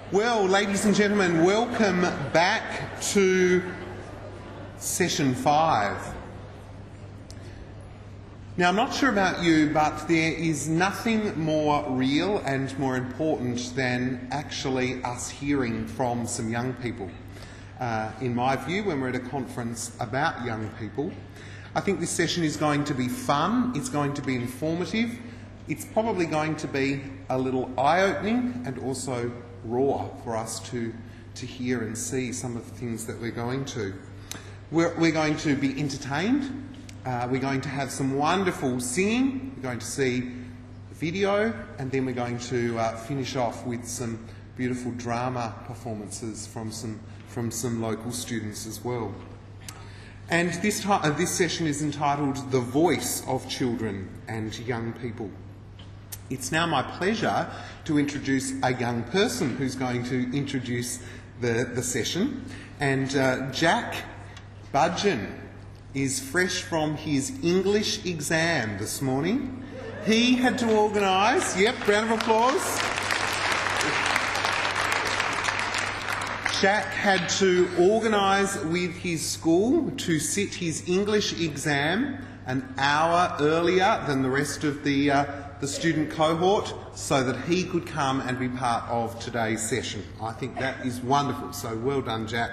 Well, ladies and gentlemen, welcome back to Session 5. Now, I'm not sure about you, but there is nothing more real and more important than actually us hearing from some young people. In my view, when we're at a conference about young people, I think this session is going to be fun, it's going to be informative, it's probably going to be a little eye-opening and also raw for us to hear and see some of the things that we're going to. We're going to be entertained. We're going to have some wonderful singing. We're going to see video, and then we're going to finish off with some beautiful drama performances from some local students as well. And this session is entitled "The Voice of Children and Young People." It's now my pleasure to introduce a young person who's going to introduce the session. And Jack Budgeon is fresh from his English exam this morning. He had to organise, round of applause. Jack had to organise with his school to sit his English exam an hour earlier than the rest of the student cohort so that he could come and be part of today's session. I think that is wonderful, so well done, Jack.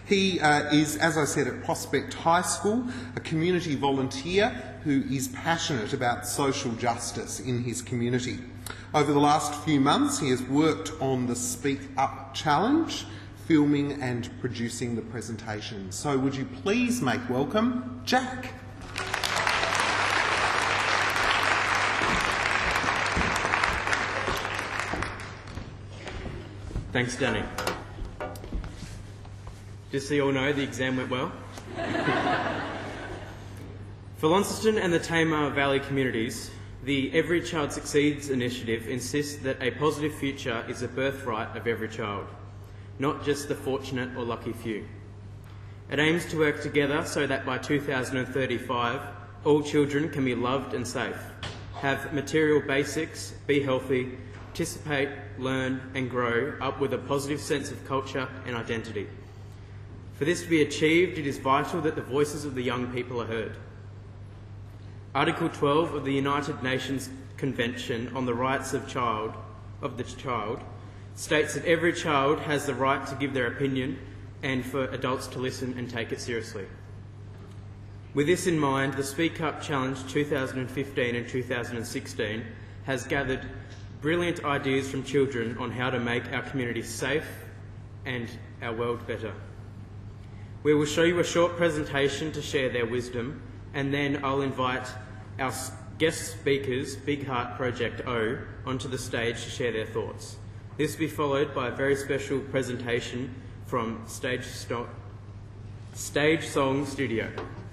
He is, as I said, at Prospect High School, a community volunteer who is passionate about social justice in his community. Over the last few months, he has worked on the Speak Up Challenge, filming and producing the presentation. So would you please make welcome Jack? Thanks, Danny. Just so you all know, the exam went well. For Launceston and the Tamar Valley communities, the Every Child Succeeds initiative insists that a positive future is a birthright of every child, not just the fortunate or lucky few. It aims to work together so that by 2035, all children can be loved and safe, have material basics, be healthy, participate, learn and grow up with a positive sense of culture and identity. For this to be achieved, it is vital that the voices of the young people are heard. Article 12 of the United Nations Convention on the Rights of the Child states that every child has the right to give their opinion and for adults to listen and take it seriously. With this in mind, the Speak Up Challenge 2015 and 2016 has gathered brilliant ideas from children on how to make our community safe and our world better. We will show you a short presentation to share their wisdom, and then I'll invite our guest speakers, Big Heart Project O, onto the stage to share their thoughts. This will be followed by a very special presentation from Stage Song Studio.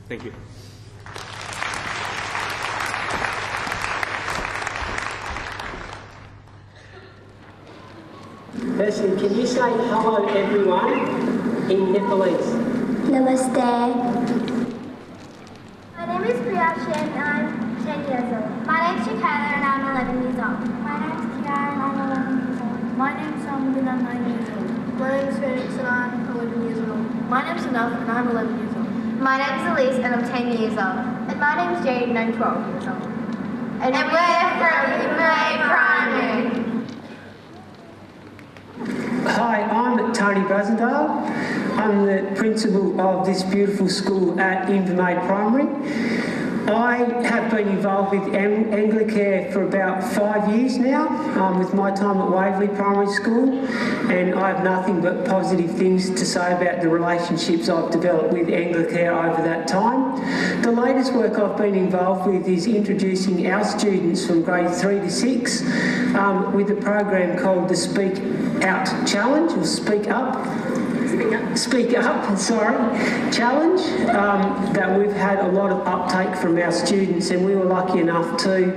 Thank you. Firstly, can you say hello everyone in Nepalese? Namaste. My name is Priyash and I'm 10 years old. My name is Shakayla and I'm 11 years old. My name is Kiara and I'm 11 years old. My name is Salman and I'm 9 years old. My name is Phoenix and I'm 11 years old. My name is Anath and I'm 11 years old. My name is Elise and I'm 10 years old. And my name is Jade and I'm 12 years old. And we're from Inverleigh Primary. Hi, I'm Tony Brasendale. I'm the principal of this beautiful school at Inverleigh Primary. I have been involved with Anglicare for about 5 years now, with my time at Waverley Primary School, and I have nothing but positive things to say about the relationships I've developed with Anglicare over that time. The latest work I've been involved with is introducing our students from grade 3 to 6 with a program called the Speak Out Challenge, or Speak Up Challenge, that we've had a lot of uptake from our students, and we were lucky enough to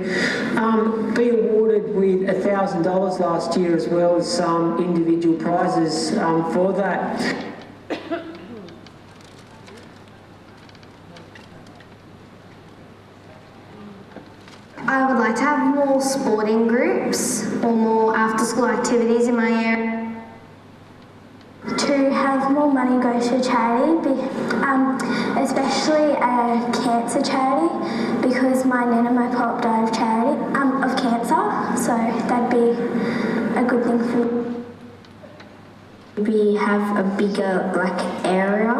be awarded with $1,000 last year, as well as some individual prizes for that. I would like to have more sporting groups or more after-school activities in my area. to have more money go to charity, especially a cancer charity, because my nan and my pop died of cancer, so that'd be a good thing for me. We have a bigger area,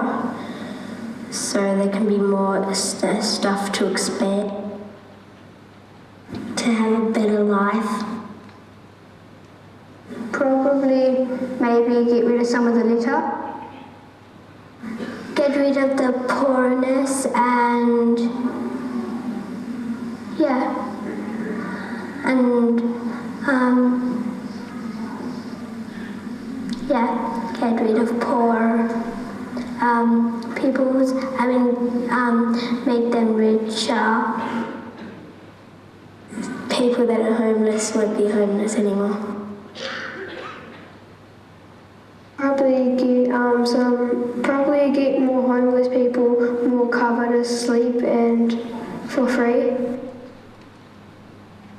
so there can be more stuff to expand. To have a better life. Probably maybe get rid of some of the litter. Get rid of the poorness and get rid of poor people's, make them richer. People that are homeless won't be homeless anymore. Probably get more homeless people more cover to sleep and for free.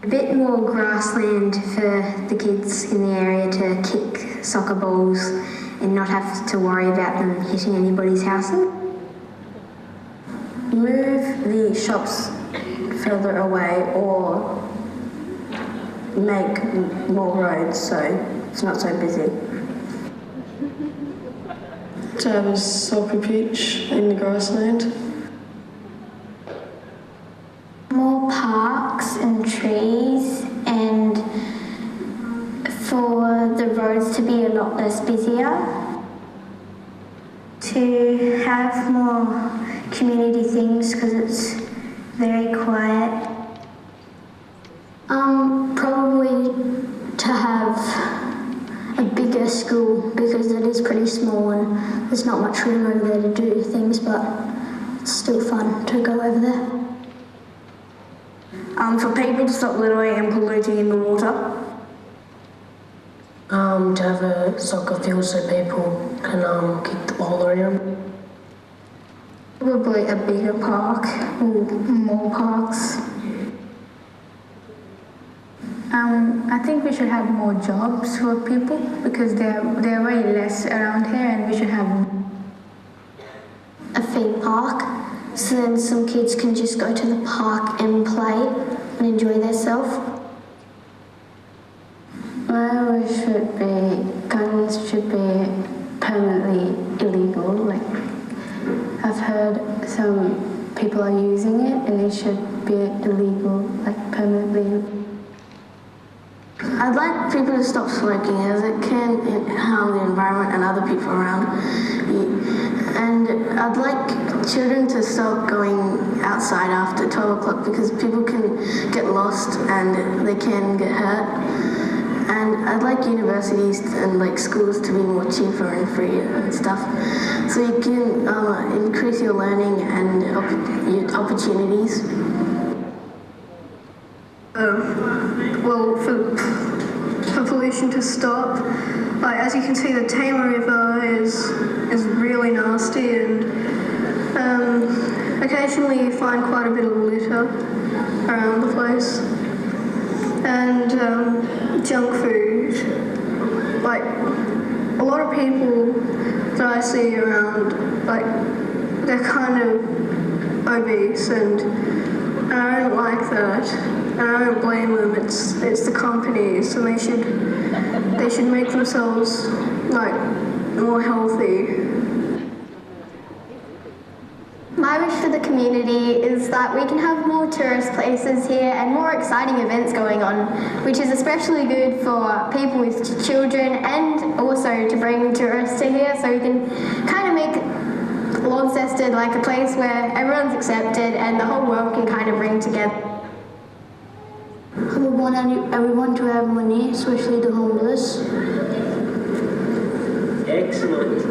A bit more grassland for the kids in the area to kick soccer balls and not have to worry about them hitting anybody's houses. Move the shops further away or make more roads so it's not so busy. To have a soccer pitch in the grassland. More parks and trees, and for the roads to be a lot less busier. To have more community things because it's very quiet. Probably to have a bigger school because it is pretty small and there's not much room over there to do things, but it's still fun to go over there. For people to stop littering and polluting in the water. To have a soccer field so people can kick the ball around. Probably a bigger park or more parks. I think we should have more jobs for people because they're way less around here, and we should have A theme park, so then some kids can just go to the park and play and enjoy themselves. Guns should be permanently illegal. I've heard some people are using it and it should be illegal, permanently. I'd like people to stop smoking as it can harm the environment and other people around you. And I'd like children to stop going outside after 12 o'clock because people can get lost and they can get hurt. And I'd like universities and schools to be more cheaper and free and stuff, so you can increase your learning and your opportunities. Well, for pollution to stop, as you can see, the Tamar River is really nasty, and occasionally you find quite a bit of litter around the place. And junk food. A lot of people that I see around, they're kind of obese, and I don't like that. And I don't blame them. It's the companies, and they should make themselves more healthy. My wish for the community is that we can have more tourist places here and more exciting events going on, which is especially good for people with children and also to bring tourists to here, so we can kind of make Launceston a place where everyone's accepted and the whole world can kind of bring together. I would want everyone to have money, especially the homeless. Excellent.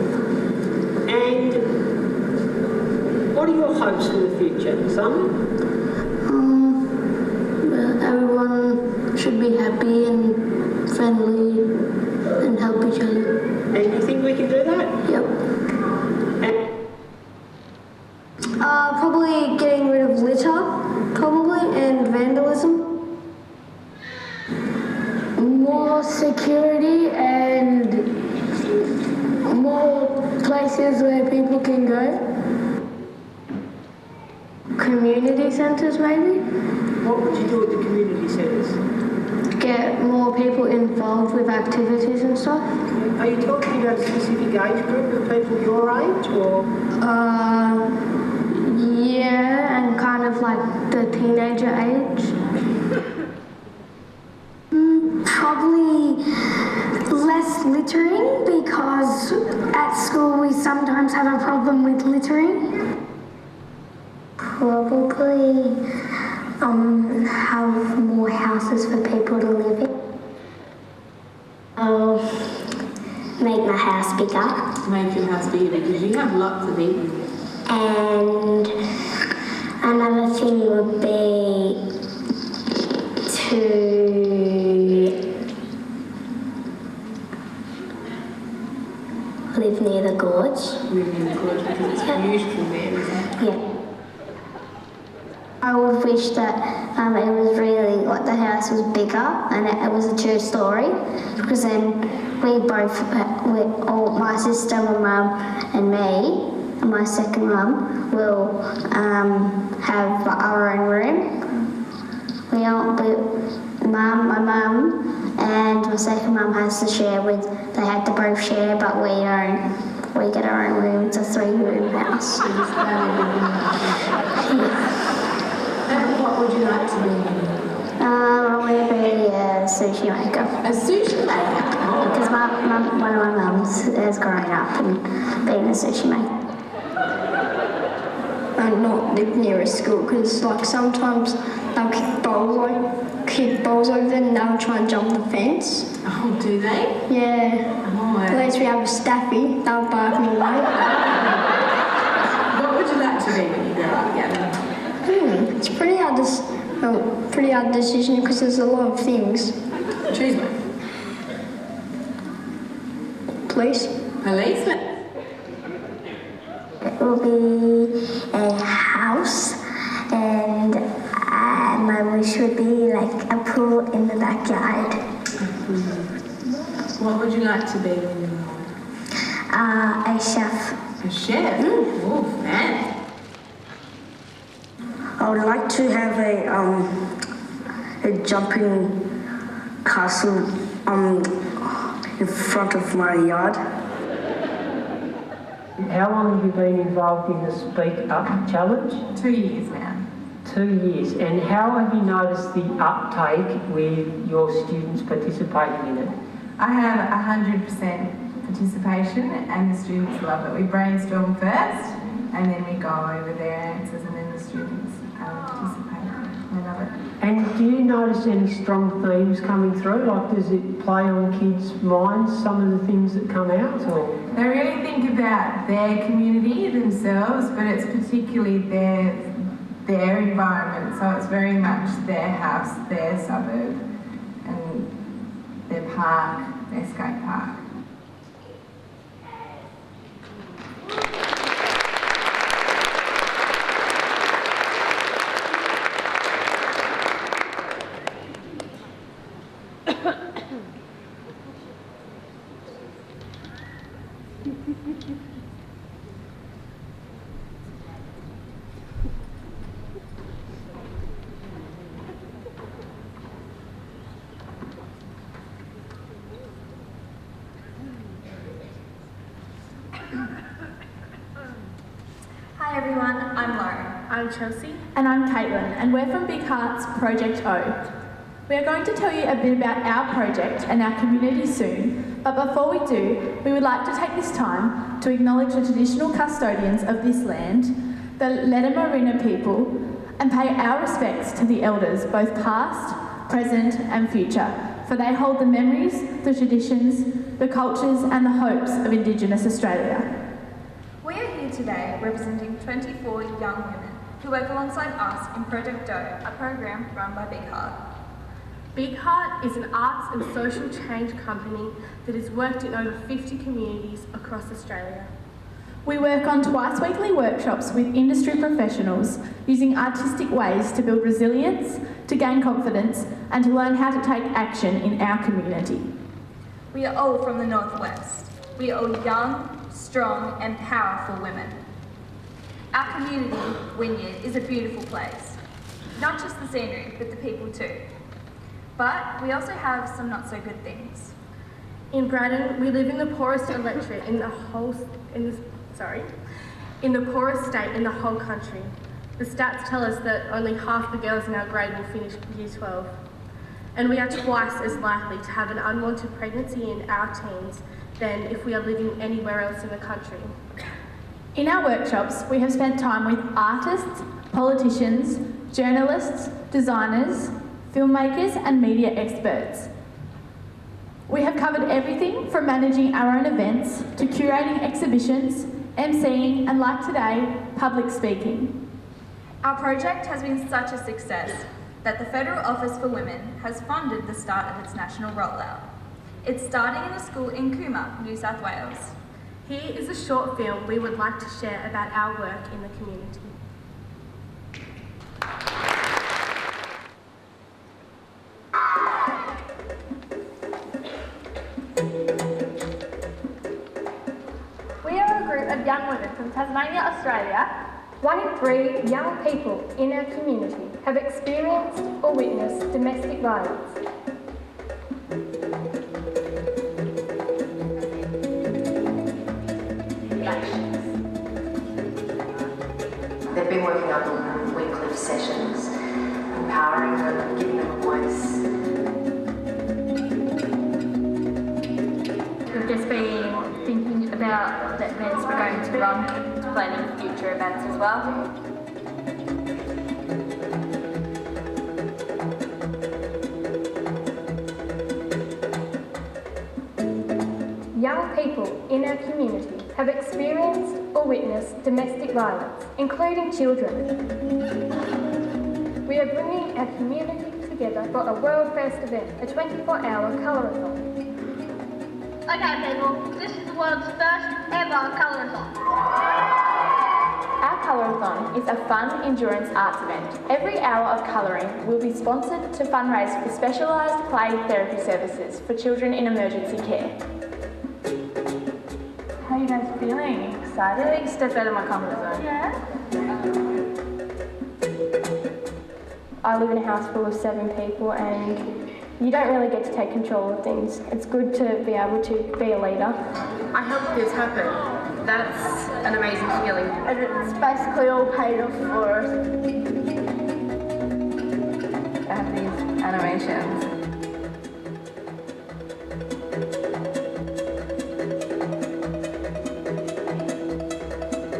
And what are your hopes for the future, Simon? Everyone should be happy and friendly and help each other. And you think we can do that? Yep. Probably getting rid of litter, and vandalism. More security and more places where people can go. Community centres, maybe. What would you do at the community centres? Get more people involved with activities and stuff. Are you talking about a specific age group of people your age, or? Yeah, and kind of like the teenager age. Probably less littering, because at school we sometimes have a problem with littering. Probably have more houses for people to live in. Make my house bigger. Make your house bigger because you have lots of eating. And another thing would be to live near the gorge. Live near the gorge because it's beautiful there, isn't it? Yeah. I would wish that it was really, like, the house was bigger and it was a 2-story, because then we both, my sister, my mum and me, and my second mum, will have our own room. My mum and my second mum has to share with, they had to both share, but we don't. We get our own room. It's a 3-room house. And what would you like to be? I want to be a sushi maker. A sushi maker? Because one of my mums has grown up and been a sushi maker. And not live near a school, because like sometimes they'll kick balls over there and they'll try and jump the fence. Oh, do they? Yeah. Oh, Unless we have a staffy, they'll bark me away. What would you like to be when you grow up, Gavin? It's pretty hard decision because there's a lot of things. Choose one. Police. Policeman. It will be a house, and my wish would be like a pool in the backyard. What would you like to be when you're older? A chef. A chef? Oh, man. I would like to have a jumping castle in front of my yard. How long have you been involved in the Speak Up Challenge? 2 years now. 2 years. And how have you noticed the uptake with your students participating in it? I have 100% participation and the students love it. We brainstorm first and then we go over their answers and then the students participate. They love it. And do you notice any strong themes coming through? Like, does it play on kids' minds, some of the things that come out? Or? They really think about their community themselves, but it's particularly their environment. So it's very much their house, their suburb, and their park, their skate park. Hi everyone, I'm Lauren. I'm Chelsea. And I'm Caitlin, and we're from hArt's Project O. We are going to tell you a bit about our project and our community soon, but before we do, we would like to take this time to acknowledge the traditional custodians of this land, the Leddamarina people, and pay our respects to the elders, both past, present and future, for they hold the memories, the traditions, the cultures and the hopes of Indigenous Australia. We are here today representing 24 young women who work alongside us in Project O, a program run by hArt. hArt is an arts and social change company that has worked in over 50 communities across Australia. We work on twice-weekly workshops with industry professionals using artistic ways to build resilience, to gain confidence and to learn how to take action in our community. We are all from the Northwest. We are all young, strong and powerful women. Our community, Wynyard, is a beautiful place. Not just the scenery, but the people too. But we also have some not so good things. In Braddon, we live in the poorest electorate in the poorest state in the whole country. The stats tell us that only half the girls in our grade will finish Year 12. And we are twice as likely to have an unwanted pregnancy in our teens than if we are living anywhere else in the country. In our workshops, we have spent time with artists, politicians, journalists, designers, filmmakers and media experts. We have covered everything from managing our own events to curating exhibitions, emceeing and, like today, public speaking. Our project has been such a success that the Federal Office for Women has funded the start of its national rollout. It's starting in a school in Cooma, New South Wales. Here is a short film we would like to share about our work in the community. We are a group of young women from Tasmania, Australia. 1 in 3 young people in our community have experienced or witnessed domestic violence. They've been working on weekly sessions, empowering them, giving them a voice. We've just been thinking about the events we're going to run, planning future events as well. Young people in our community have experienced or witnessed domestic violence, including children. We are bringing our community together for a world-first event, a 24-hour colour-a-thon. Okay people, this is the world's first ever colour-a-thon. Our colour-a-thon is a fun endurance arts event. Every hour of colouring will be sponsored to fundraise for specialised play therapy services for children in emergency care. How are you guys feeling? Excited? Big step out of my comfort zone. Yeah? I live in a house full of 7 people and you don't really get to take control of things. It's good to be able to be a leader. I helped this happen. That's an amazing feeling. And it's basically all paid off for us. I have these animations.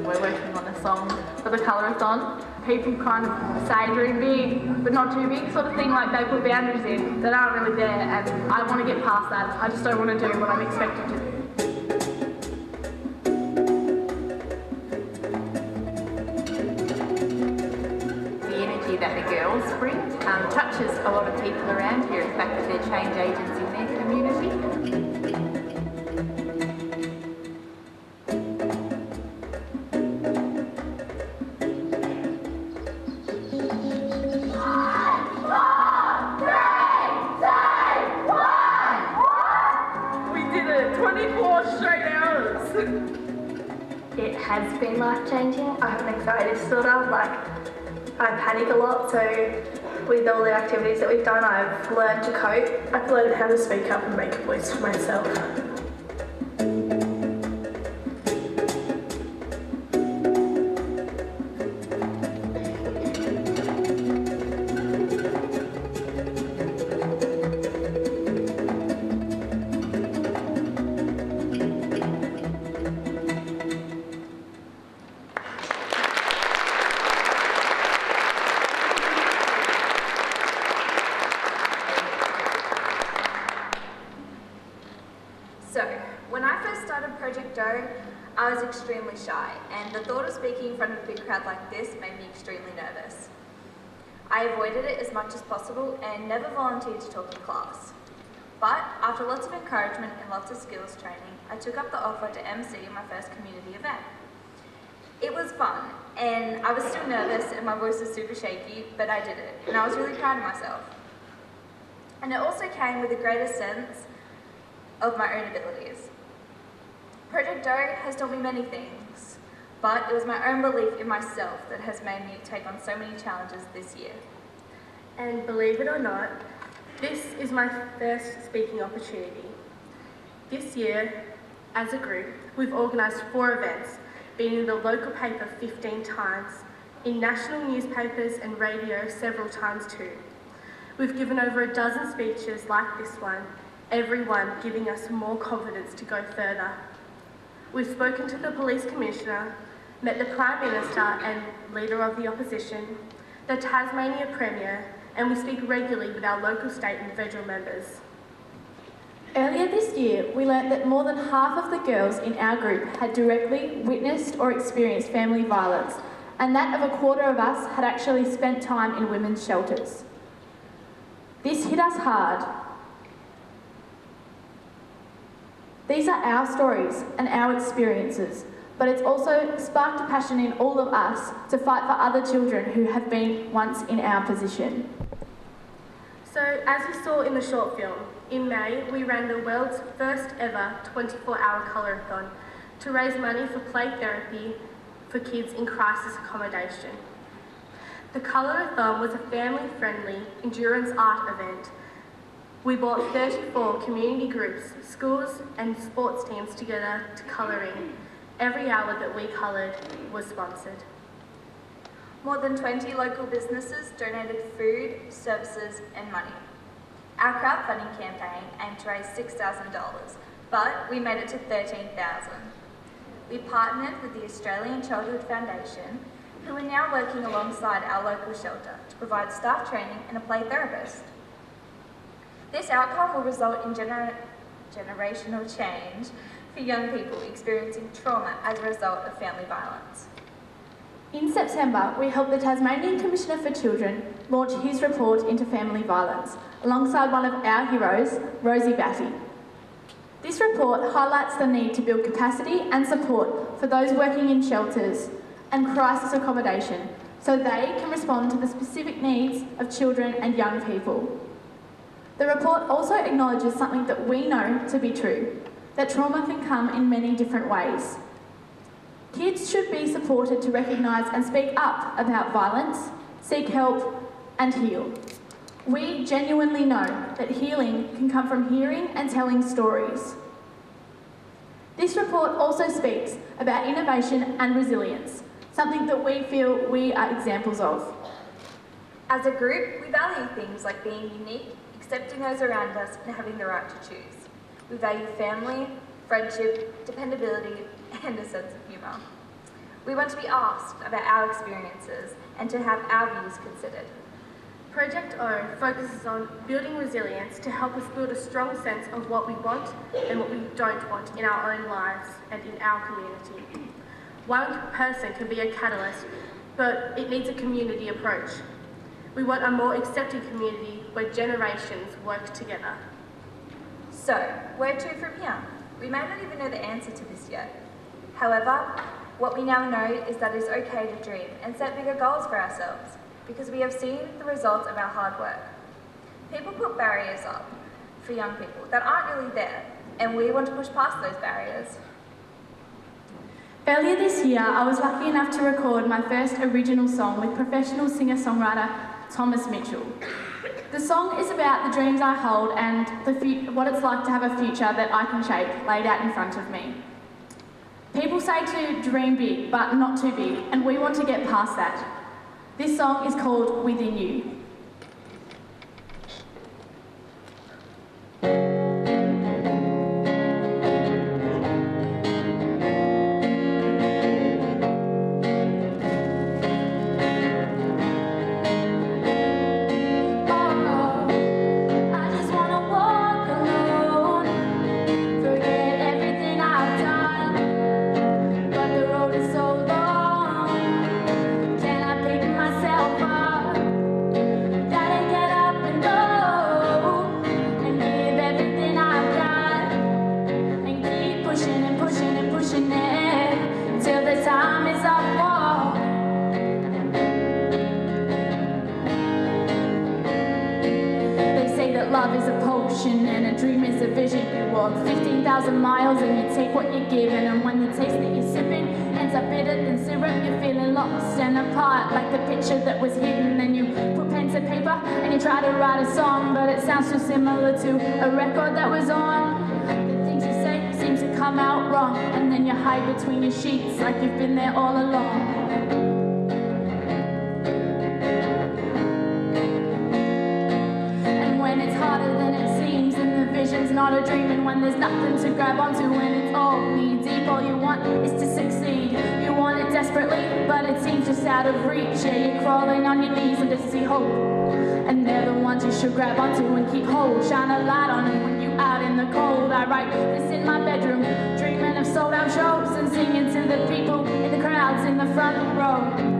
We're working on a song for the colour-a-thon. People kind of say dream big, but not too big sort of thing, like they put boundaries in that aren't really there, and I want to get past that. I just don't want to do what I'm expected to do. The energy that the girls bring touches a lot of people around here, the fact that they're change agents in their community. It has been life-changing. I have an anxiety disorder, like I panic a lot, so with all the activities that we've done, I've learned to cope. I've learned how to speak up and make a voice for myself. I was extremely shy, and the thought of speaking in front of a big crowd like this made me extremely nervous. I avoided it as much as possible and never volunteered to talk in class. But after lots of encouragement and lots of skills training, I took up the offer to MC my first community event. It was fun, and I was still nervous and my voice was super shaky, but I did it, and I was really proud of myself. And it also came with a greater sense of my own abilities. Project O has taught me many things, but it was my own belief in myself that has made me take on so many challenges this year. And believe it or not, this is my first speaking opportunity. This year, as a group, we've organised 4 events, been in the local paper 15 times, in national newspapers and radio several times too. We've given over a dozen speeches like this one, everyone giving us more confidence to go further. We've spoken to the Police Commissioner, met the Prime Minister and Leader of the Opposition, the Tasmania Premier, and we speak regularly with our local, state and federal members. Earlier this year, we learnt that more than half of the girls in our group had directly witnessed or experienced family violence, and that of a quarter of us had actually spent time in women's shelters. This hit us hard. These are our stories and our experiences, but it's also sparked a passion in all of us to fight for other children who have been once in our position. So, as you saw in the short film, in May we ran the world's first ever 24-hour colour-a-thon to raise money for play therapy for kids in crisis accommodation. The colour-a-thon was a family-friendly endurance art event. We brought 34 community groups, schools and sports teams together to colour in. Every hour that we coloured was sponsored. More than 20 local businesses donated food, services and money. Our crowdfunding campaign aimed to raise $6,000, but we made it to $13,000. We partnered with the Australian Childhood Foundation, who are now working alongside our local shelter to provide staff training and a play therapist. This outcome will result in generational change for young people experiencing trauma as a result of family violence. In September, we helped the Tasmanian Commissioner for Children launch his report into family violence, alongside one of our heroes, Rosie Batty. This report highlights the need to build capacity and support for those working in shelters and crisis accommodation, so they can respond to the specific needs of children and young people. The report also acknowledges something that we know to be true, that trauma can come in many different ways. Kids should be supported to recognise and speak up about violence, seek help and heal. We genuinely know that healing can come from hearing and telling stories. This report also speaks about innovation and resilience, something that we feel we are examples of. As a group, we value things like being unique, accepting those around us and having the right to choose. We value family, friendship, dependability and a sense of humour. We want to be asked about our experiences and to have our views considered. Project O focuses on building resilience to help us build a strong sense of what we want and what we don't want in our own lives and in our community. One person can be a catalyst, but it needs a community approach. We want a more accepting community where generations work together. So, where to from here? We may not even know the answer to this yet. However, what we now know is that it's okay to dream and set bigger goals for ourselves, because we have seen the results of our hard work. People put barriers up for young people that aren't really there, and we want to push past those barriers. Earlier this year, I was lucky enough to record my first original song with professional singer-songwriter Thomas Mitchell. The song is about the dreams I hold and what it's like to have a future that I can shape laid out in front of me. People say to dream big, but not too big, and we want to get past that. This song is called Within You. 10,000 miles and you take what you're given, and when the taste that you're sipping ends up bitter than syrup, you're feeling lost and apart like the picture that was hidden. Then you put pen to paper and you try to write a song, but it sounds too similar to a record that was on. The things you say seem to come out wrong, and then you hide between your sheets like you've been there all along. It's harder than it seems, and the vision's not a dream, and when there's nothing to grab onto, when it's all knee deep, all you want is to succeed. You want it desperately, but it seems just out of reach. Yeah, you're crawling on your knees and just see hope, and they're the ones you should grab onto and keep hold. Shine a light on them when you out in the cold. I write this in my bedroom, dreaming of sold out shows and singing to the people in the crowds in the front row.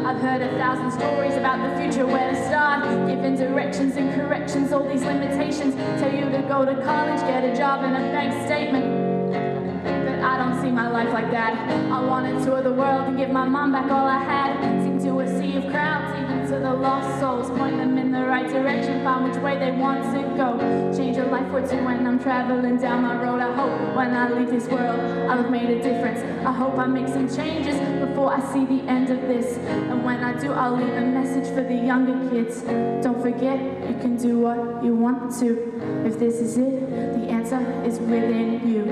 I've heard 1,000 stories about the future, where to start, given directions and corrections, all these limitations tell you to go to college, get a job and a bank statement. But I don't see my life like that. I want to tour the world and give my mom back all I had, sing to a sea of crowds, even to the lost souls, point them in the right direction, find which way they want to go, change a life or two when I'm traveling down my road. I hope when I leave this world I'll have made a difference. I hope I make some changes before I see the end of this, and when I do I'll leave a message for the younger kids. Don't forget, you can do what you want to. If this is it, the answer is within you.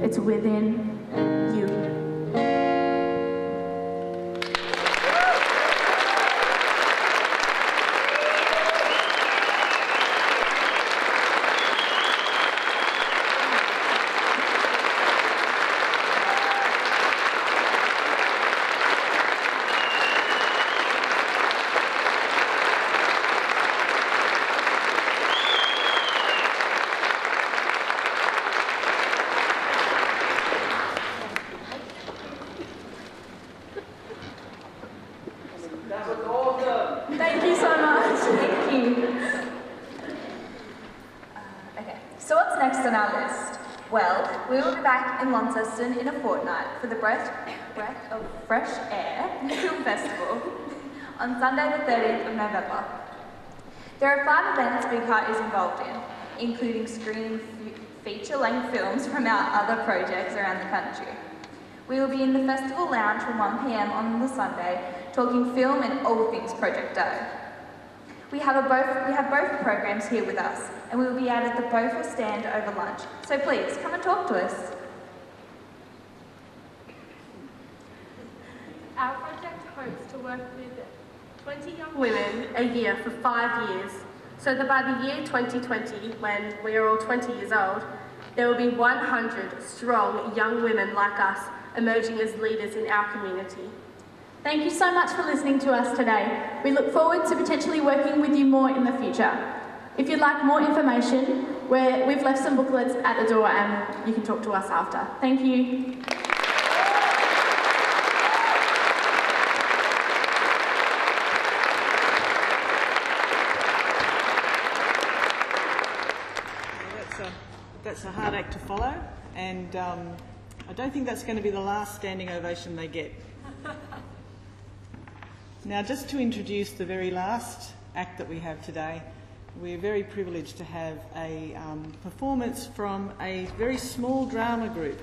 It's within you. Thank you so much. Thank you. Okay, so what's next on our list? Well, we will be back in Launceston in a fortnight for the Breath of Fresh Air Film Festival on Sunday the 30th of November. There are 5 events hArt is involved in, including screening feature-length films from our other projects around the country. We will be in the festival lounge from 1 p.m. on the Sunday, talking film and all things Project O. We have both programs here with us, and we will be out at the BOFA stand over lunch, so please come and talk to us. Our project hopes to work with 20 young women a year for 5 years, so that by the year 2020, when we are all 20 years old, there will be 100 strong young women like us emerging as leaders in our community. Thank you so much for listening to us today. We look forward to potentially working with you more in the future. If you'd like more information, we've left some booklets at the door and you can talk to us after. Thank you. That's a hard act to follow, and I don't think that's going to be the last standing ovation they get. Now, just to introduce the very last act that we have today, we're very privileged to have a performance from a very small drama group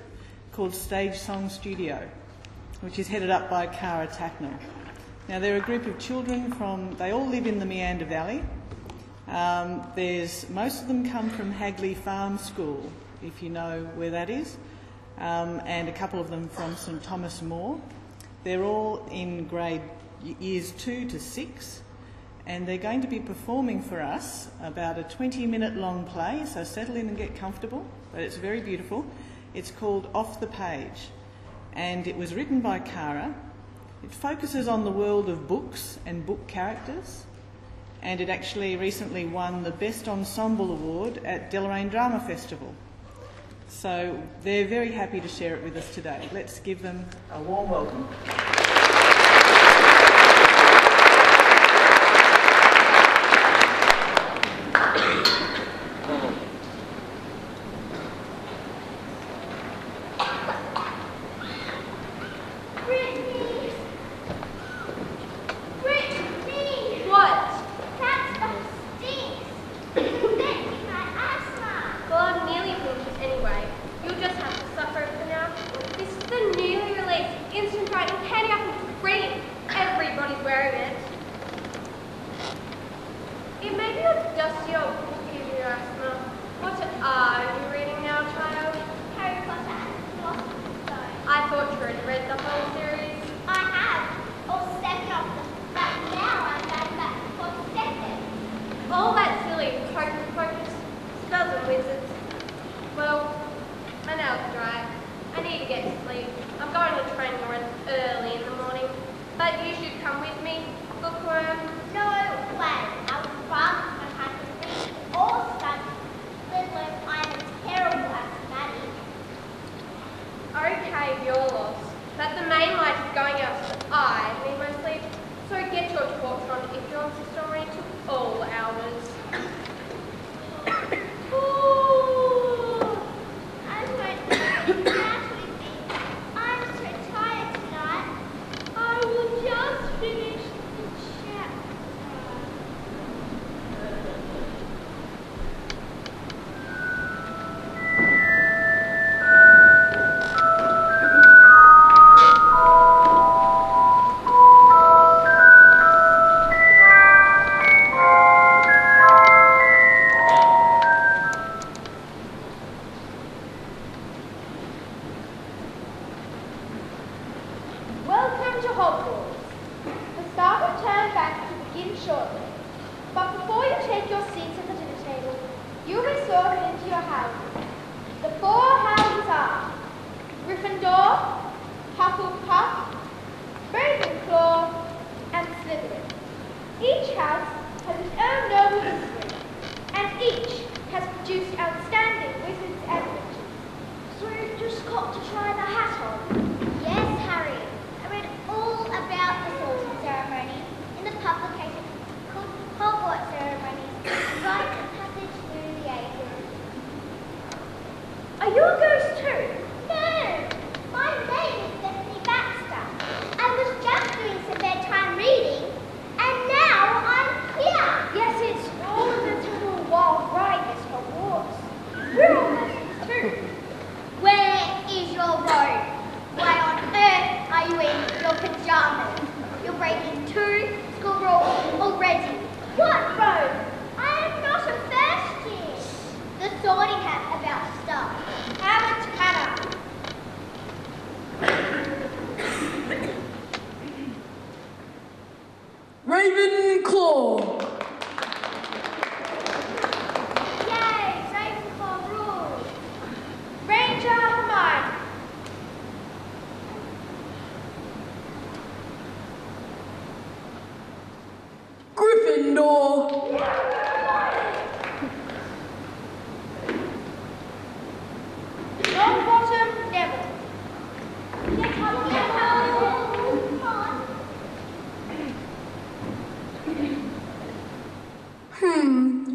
called Stage Song Studio, which is headed up by Cara Tacknell. Now, they're a group of children they all live in the Meander Valley. Most of them come from Hagley Farm School, if you know where that is, and a couple of them from St Thomas More. They're all in grade years 2 to 6, and they're going to be performing for us about a 20-minute long play, so settle in and get comfortable, but it's very beautiful. It's called Off the Page, and it was written by Cara. It focuses on the world of books and book characters, and it actually recently won the Best Ensemble Award at Deloraine Drama Festival. So they're very happy to share it with us today. Let's give them a warm welcome.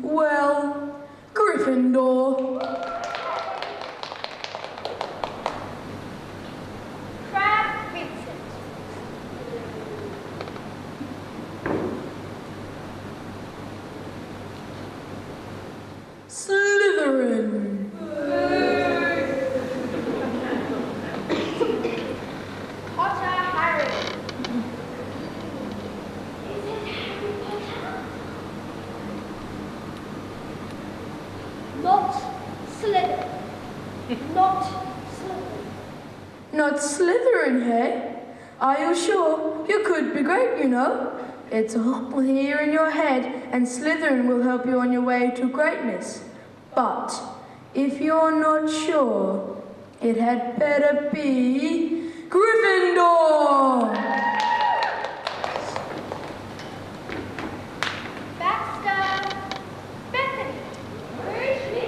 Well, Gryffindor. Crab Vincent. Slytherin. Potter Harry. Is it Harry Potter? Not Slytherin. Not Slytherin. Not Slytherin, hey? Are you sure? You could be great, you know. It's all here in your head, and Slytherin will help you on your way to greatness. But if you're not sure, it had better be Gryffindor! Baxter! Bethany! Where is she?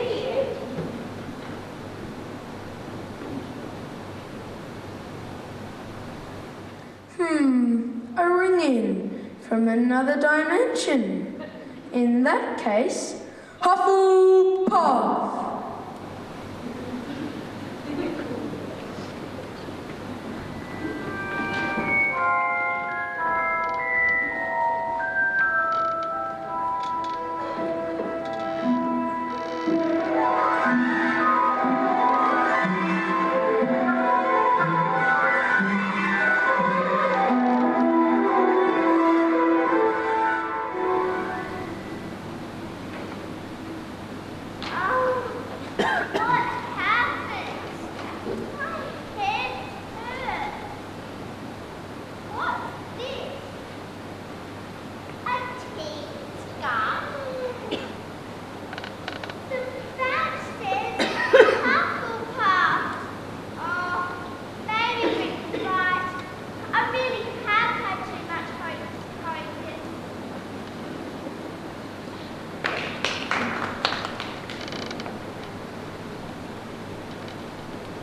A ring-in from another dimension. In that case, Hufflepuff!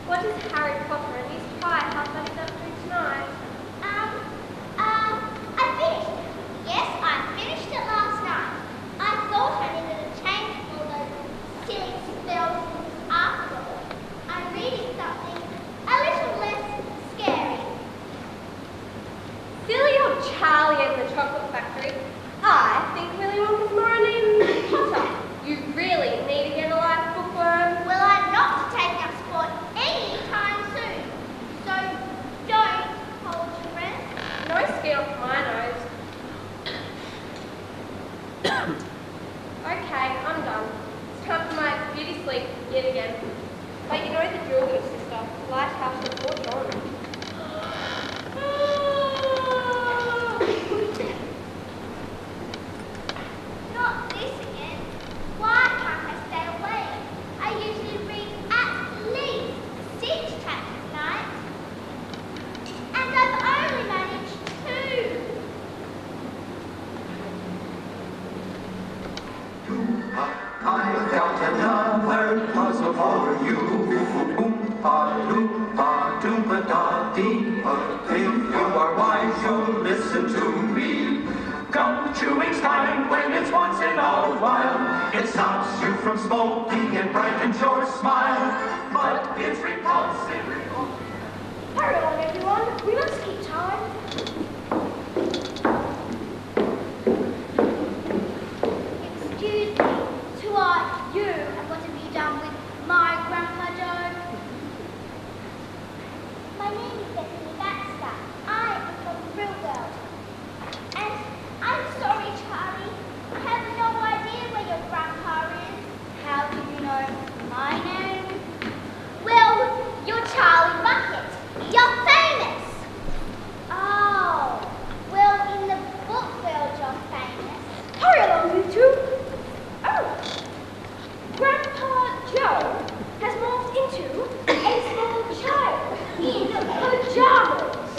What is Harry Potter and his pie? How fun is up to tonight? I finished it. Yes, I finished it last night. I thought I needed to change all those silly spells after all. I'm reading something a little less scary. Silly old Charlie and the Chocolate Factory. I think Willy Wonka's more a name than Potter. You really need to get a life, bookworm. Well, I'm not taking up sport anytime soon. So don't hold your breath. No skin off my nose. Okay, I'm done. It's time for my beauty sleep yet again. But you know the drill, little sister. Lighthouse of Fort John. Not this again. Why can't I stay awake? I usually read at least 6 chapters a night. And I've only managed 2. I felt another puzzle for you. Oompa loompa doompa da dee. If you are wise, you'll listen to me. Gum chewing's fine when it's once in a while. It stops you from smoking and brightens your smile. But it's repulsive. Hurry along, everyone. We must keep time. Excuse me. Who are you and what have you done with my Grandpa Joe? My name is Bethany Baxter. I am from the real world. And I'm sorry, Charlie. I have no idea where your grandpa is. How do you know my name? Well, you're Charlie Bucket. You're famous. Oh, well, in the book world, you're famous. Hurry along, you two. Oh, Grandpa Joe has morphed into a small child in pajamas.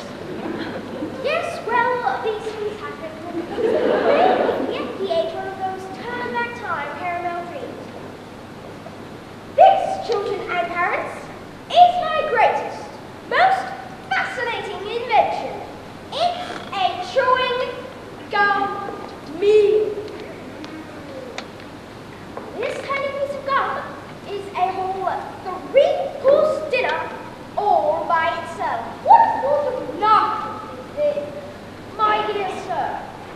Yes, well, these things happen. Maybe at the age one of those turn-back time caramel dreams. This, children and parents, is my greatest, most fascinating invention. It's a chewing gum meal. This tiny piece of gum is a whole 3-course dinner all by itself. What sort of nonsense is this? My dear sir,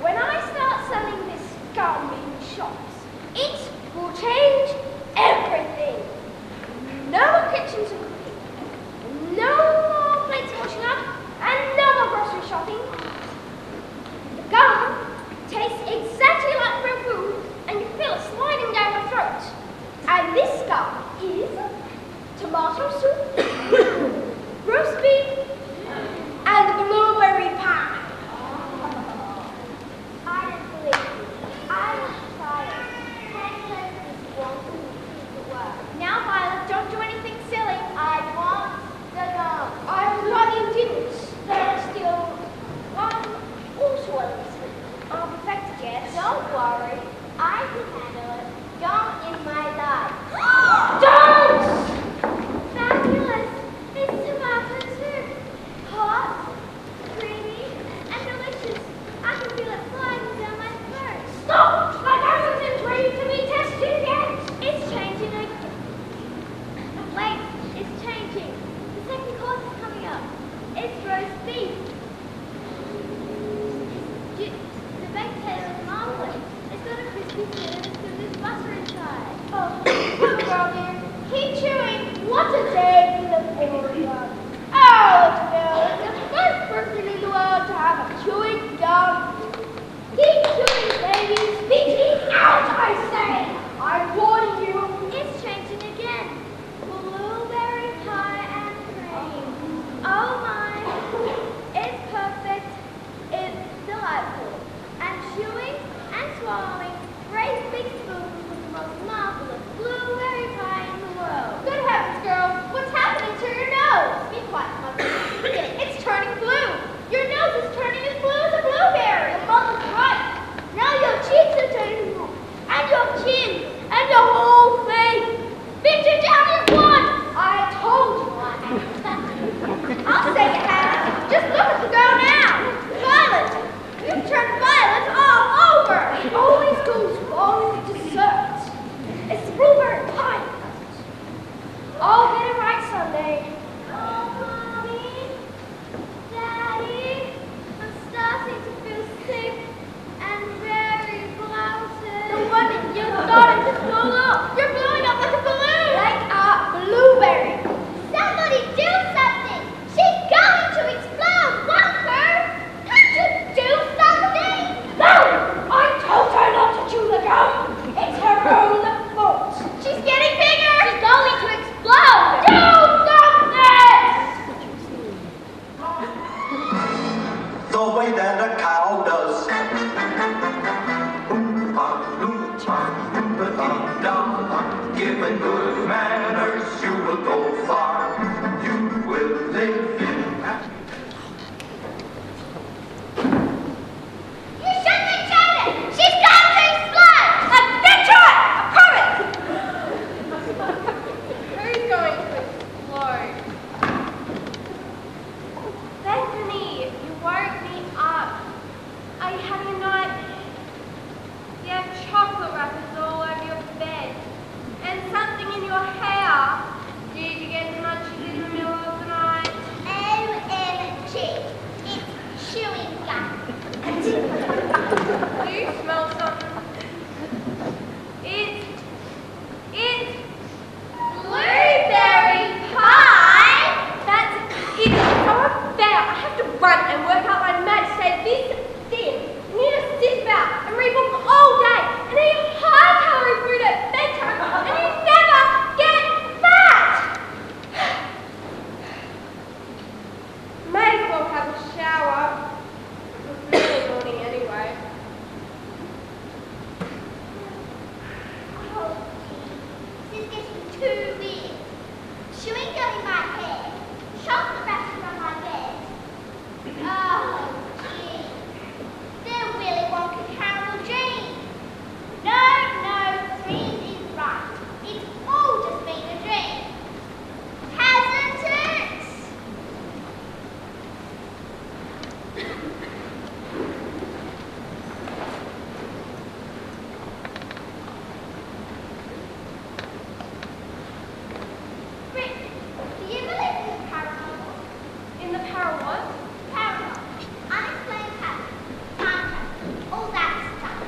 when I start selling this gum in shops, it will change everything. No one can in my hair, shot the rats from my bed. Oh, gee, they're Willy Wonka caramel dreams. No, dream is right. It's all just been a dream. Hasn't it? Rick, do you believe in the paranormal? In the what? Paranormal. Unexplained habits. Time travel. All that stuff.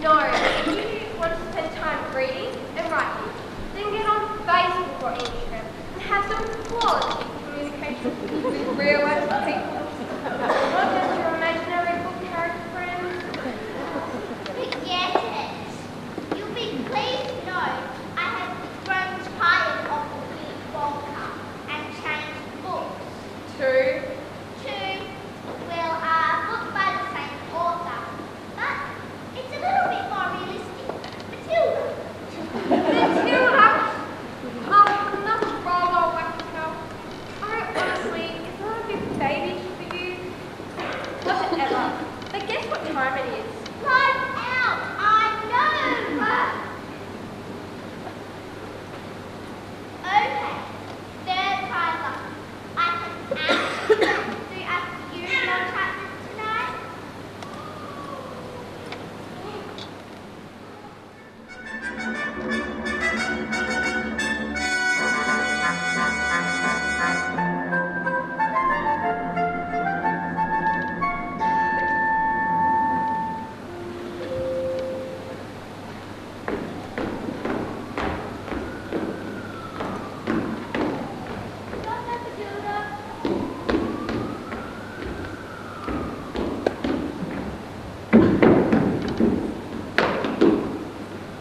No, if you want to spend time reading and writing, then get on Facebook or Instagram and have some quality communication with real life people. Not just your imaginary book character friends. Forget it. You'll be pleased to know I have grown tired of the Willy Wonka and changed books. Two. Well, books by the same author, but it's a little bit more realistic. Matilda. Matilda? Oh, nothing wrong, old wacky cow. Honestly, it's not a bit babyish for you. Whatever. But guess what time it is? Lights out! I know! Okay, third time lucky. I can actually do a few more chapters tonight.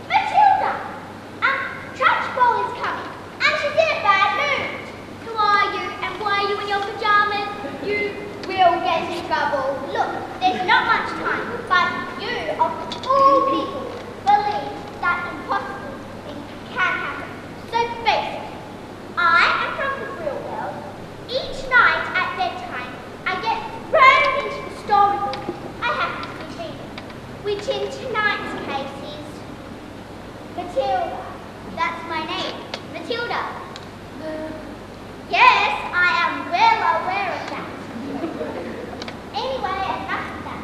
Matilda! Trunchbull is coming, and she's in a bad mood. Who are you, and why are you in your pajamas? You will get in trouble. Look, there's not much time, but you, of all people, believe that impossible things can happen. So face it, I am from the real world. Each night at bedtime, I get thrown into the storybook I happen to be reading, which in tonight's case is Matilda. That's my name, Matilda. Yes, I am well aware of that. Anyway, enough of that.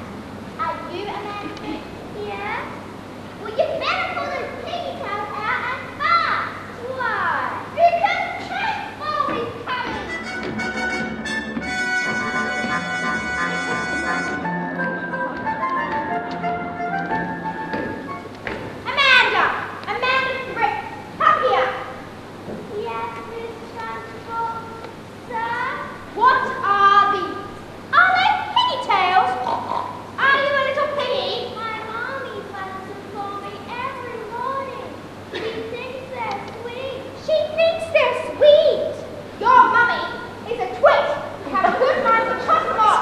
Are you a man here? Well, you better pull those piggy tails out and fast. Why? Because Trunchbull is coming. Amanda Brick, come here. Yes, Miss Trunchbull. Sir? What are these? Are they piggy tails? Are you a little piggy? My mommy buys them for me every morning. She thinks they're sweet. She thinks they're sweet. Your mummy is a twit. You have a good mind to cut them off.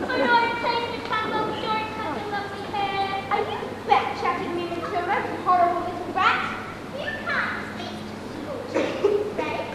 I know you're saying to cut them, don't cut your lovely hair. Are you back-chatting me, Matilda, you horrible little rat? You can't speak to school children, right?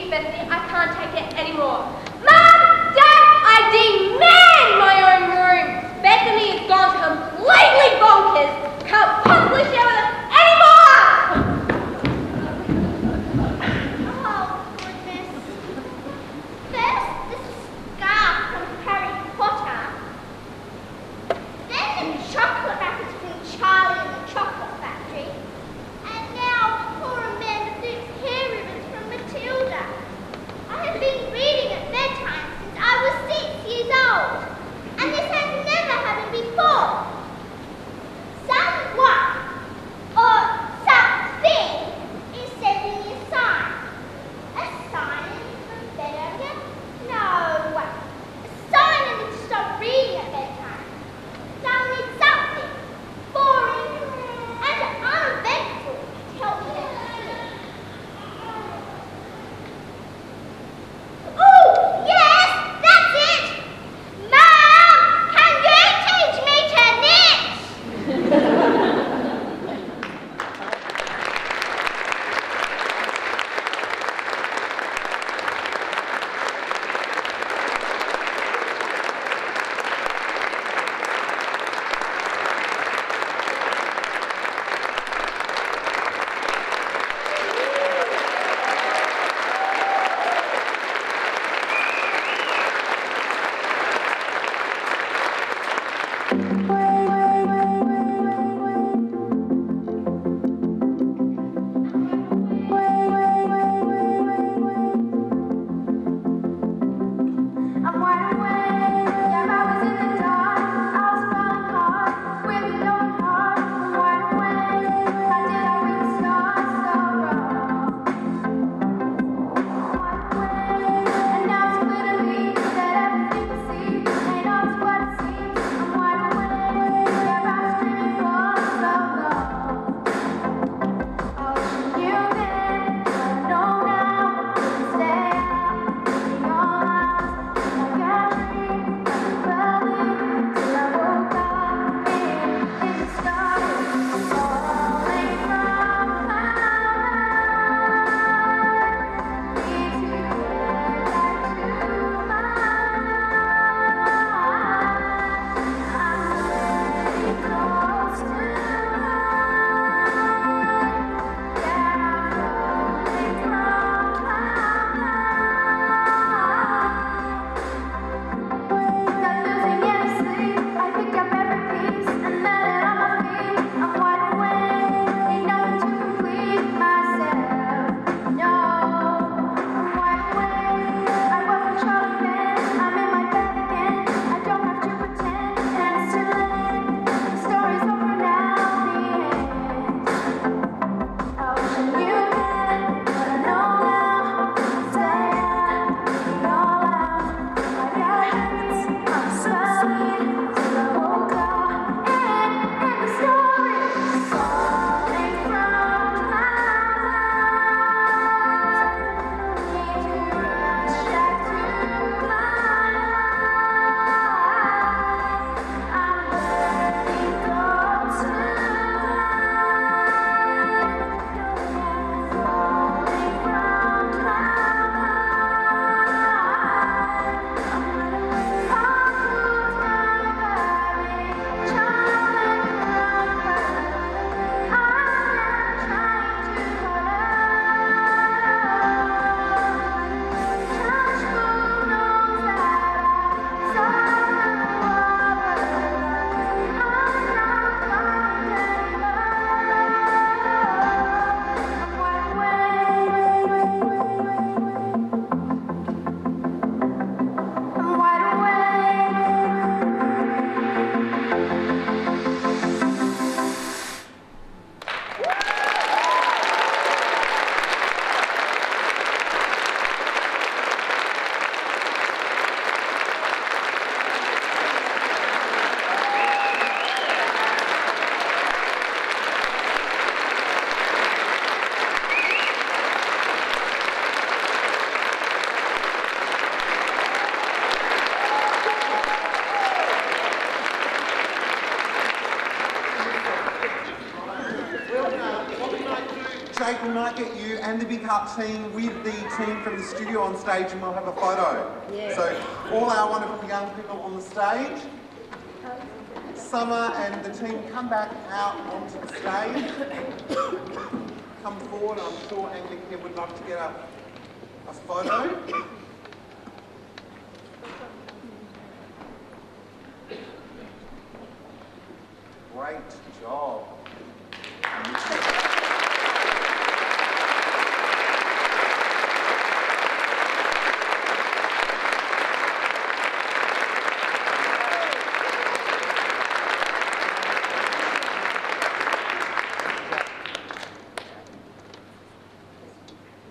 Please, Bethany, I can't take it anymore. Mum! Dad! I demand my own room! Bethany has gone completely bonkers! Can't possibly share with us anymore! Oh, goodness. First, the scarf from Harry Potter. Then the chocolate wrappers from Charlie and the Chocolate Factory. And now poor Amanda Duke's hair ribbons from Matilda. I have been reading at bedtime since I was 6 years old. And this has never happened before. Someone Art team with the team from the studio on stage and we'll have a photo. Yeah. So all our wonderful young people on the stage. Summer and the team come back out onto the stage. Come forward. I'm sure Anglicare would like to get a photo. Great job.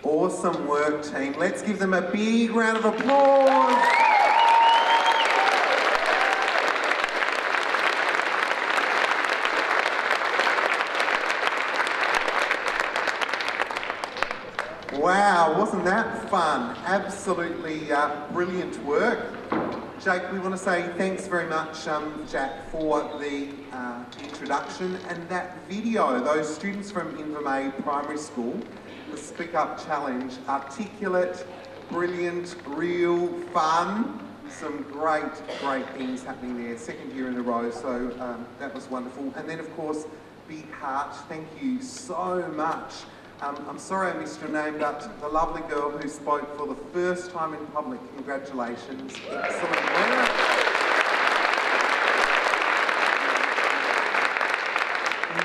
Awesome work, team. Let's give them a big round of applause. Wow, wasn't that fun? Absolutely brilliant work. Jake, we want to say thanks very much, Jack, for the introduction and that video. Those students from Invermay Primary School, the Speak Up Challenge, articulate, brilliant, real, fun. Some great things happening there. Second year in a row, so that was wonderful. And then, of course, hArt, thank you so much. I'm sorry I missed your name, but the lovely girl who spoke for the first time in public, congratulations. Excellent work.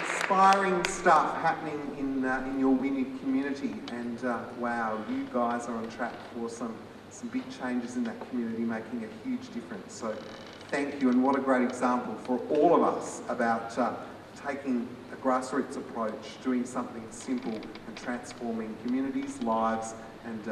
Inspiring stuff happening in your Wynyard community, and wow, you guys are on track for some big changes in that community, making a huge difference. So thank you, and what a great example for all of us about taking a grassroots approach, doing something simple and transforming communities, lives, and